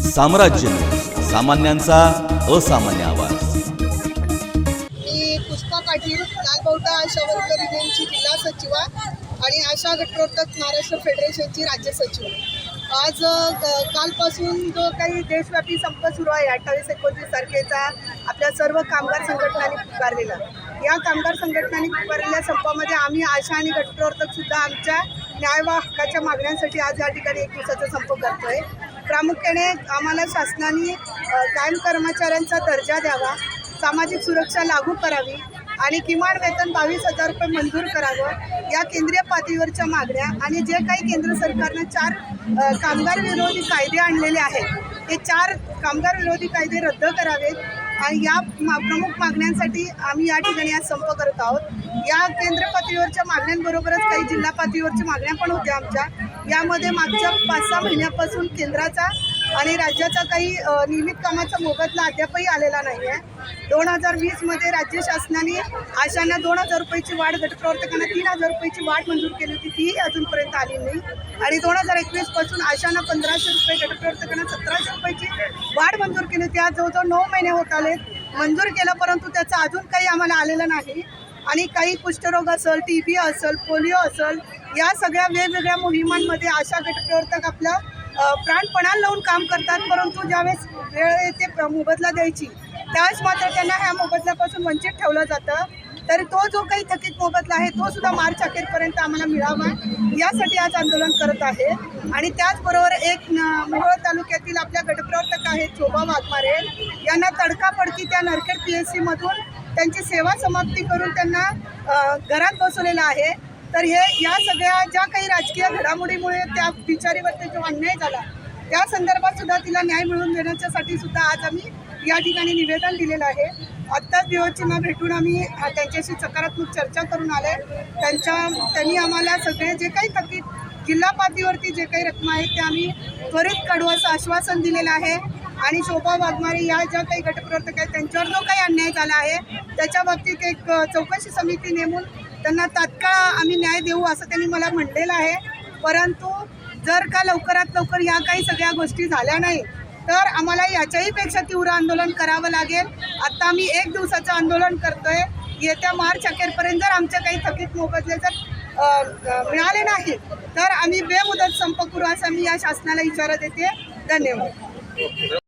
साम्राज्य सामान्यांचा असामान्य आवाज। मी पुष्पा पाटील, लालबावटा आशा वर्कर युनियनची जिल्हा सचिवा आणि आशा गटप्रवर्तक महाराष्ट्र फेडरेशनची राज्य सचिव। आज कालपासून जो काही देशव्यापी संप सुरू आहे 28-29 तारखेचा आपल्या सर्व कामगार संघटनांनी पुकारलेला, या कामगार संघटनांनी पुकारलेल्या संपामध्ये आम्ही आशा आणि गटप्रवर्तक सुद्धा आमच्या न्याय व हक्काच्या मागण्यांसाठी आज या ठिकाणी एक दिवसाचा संप करतोय। प्रामुख्याने आम्हाला शासनाने कायम कर्मचाऱ्यांचा दर्जा द्यावा, सामाजिक सुरक्षा लागू करावी आणि किमान वेतन 22,000 रुपये मंजूर करावं, या केंद्रीय पातळीवरच्या मागण्या आणि जे काही केंद्र सरकारनं 4 कामगार विरोधी कायदे आणलेले आहेत ते 4 कामगार विरोधी कायदे रद्द करावेत आणि या प्रमुख मागण्यांसाठी आम्ही या ठिकाणी आज संप करत आहोत। या केंद्र पातळीवरच्या मागण्यांबरोबरच काही जिल्हा पातळीवरच्या मागण्या पण होत्या आमच्या। यामध्ये मागच्या 5-6 महिन्यापासून केंद्राचा आणि राज्याचा काही नियमित कामाचा मोबदला अद्यापही आलेला नाही आहे। 2020मध्ये राज्य शासनाने आशांना 2,000 रुपयाची वाढ, गटप्रवर्तकांना 3,000 रुपयाची वाढ मंजूर केली होती, तीही अजूनपर्यंत आली नाही। आणि 2021पासून आशांना 1,500 रुपये, गटप्रवर्तकांना 1,700 रुपयाची वाढ मंजूर केली होती। आज जवळजवळ 9 महिने होत आले मंजूर केलं, परंतु त्याचं अजून काही आम्हाला आलेलं नाही। आणि काही कुष्ठरोग असेल, TB असेल, पोलिओ असेल, या सगळ्या वेगवेगळ्या मोहिमांमध्ये आशा गटप्रवर्तक आपलं प्राणपणाला लावून काम करतात, परंतु ज्यावेळेस वेळ येते मोबदला द्यायची त्यावेळेस मात्र त्यांना ह्या मोबदल्यापासून वंचित ठेवलं जातं। तर तो जो काही थकीत मोबदला आहे तो सुद्धा मार्च अखेरपर्यंत आम्हाला मिळावा, यासाठी आज आंदोलन करत आहे। आणि त्याचबरोबर एक मोहोळ तालुक्यातील आपल्या गटप्रवर्तक आहेत शोभा वाघमारे, यांना तडकाफडकी त्या नरखेड PSCमधून त्यांची सेवा समाप्ती करून त्यांना घरात बसवलेलं आहे। तर या सगळ्या ज्या काही राजकीय घडामोडीमुळे त्या बिचारीवरती जो अन्याय झाला त्या संदर्भात सुद्धा तिला न्याय मिळवून देण्यासाठी सुद्धा आज आम्ही या ठिकाणी निवेदन दिलेलं आहे। आत्ताच DOCना भेटून आम्ही त्यांच्याशी सकारात्मक चर्चा करून आले। त्यांनी आम्हाला सगळे जे काही थकीत जिल्हा पातळीवरती जे काही रक्कम आहे ते आम्ही त्वरित काढू असं आश्वासन दिलेलं आहे। आणि शोभा वाघमारे या ज्या काही गटप्रवर्तक आहेत त्यांच्यावर जो काही अन्याय झाला आहे त्याच्या बाबतीत एक चौकशी समिती नेमून त्यांना तात्काळ आम्ही न्याय देऊ असं त्यांनी मला म्हटलेलं आहे। परंतु जर का लवकरात लवकर या काही सगळ्या गोष्टी झाल्या नाही तर आम्हाला याच्याही पेक्षा तीव्र आंदोलन करावं लागेल। आत्ता आम्ही 1 दिवसाचं आंदोलन करतोय। येत्या मार्च अखेरपर्यंत जर आमचे काही थकीत मोबदले जर मिळाले नाही तर आम्ही बेमुदत संप करू असं मी या शासनाला इशारा देते। धन्यवाद।